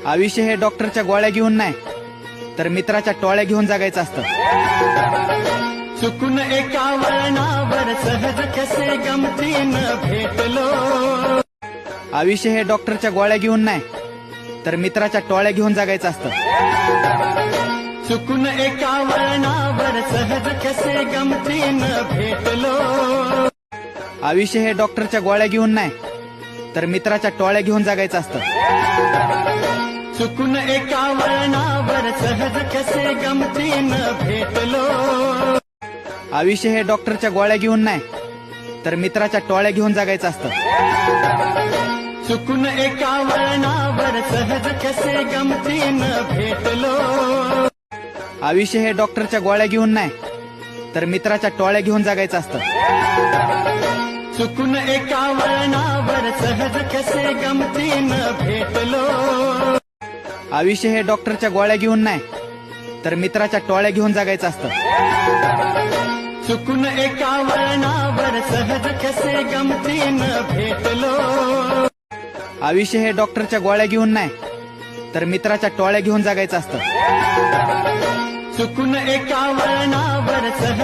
आयुष्य हे डॉक्टरच्या गोळ्या घेऊन नाही तर मित्राच्या टोळ्या घेऊन जगायचं असतं। चुकून एका वळणावर सहज कसे गमतीनं भेटलो। आयुष्य हे डॉक्टरच्या गोळ्या घेऊन नाही तर मित्राच्या टोळ्या घेऊन जगायचं असतं। चुकून एका वळणावर सहज कसे गमतीनं भेटलो। आयुष्य हे डॉक्टरच्या गोळ्या घेऊन नाही तर मित्राच्या टोळ्या घेऊन जगायचं असतं। चुकून एका वळणावर सहज कसे गमतीनं भेटलो। आयुष्य हे डॉक्टरच्या गोळ्या घेऊन नाही तर मित्राच्या टोळ्या घेऊन जगायचं असतं। चुकून एका वळणावर सहज कसे गमतीनं भेटलो। आयुष्य हे डॉक्टरच्या गोळ्या घेऊन नाही तर मित्राच्या टोळ्या घेऊन जगायचं असतं। चुकून एका वळणावर सहज कसे गमतीनं भेटलो। आयुष्य हे डॉक्टरच्या गोळ्या घेऊन नाही तर मित्राच्या टोळ्या घेऊन जगायचं असतं। चुकून एका वळणावर सहज कसे गमतीनं भेटलो। आयुष्य हे डॉक्टरच्या गोळ्या घेऊन नाही तर मित्राच्या टोळ्या घेऊन जगायचं असतं। चुकून एका वळणावर सहज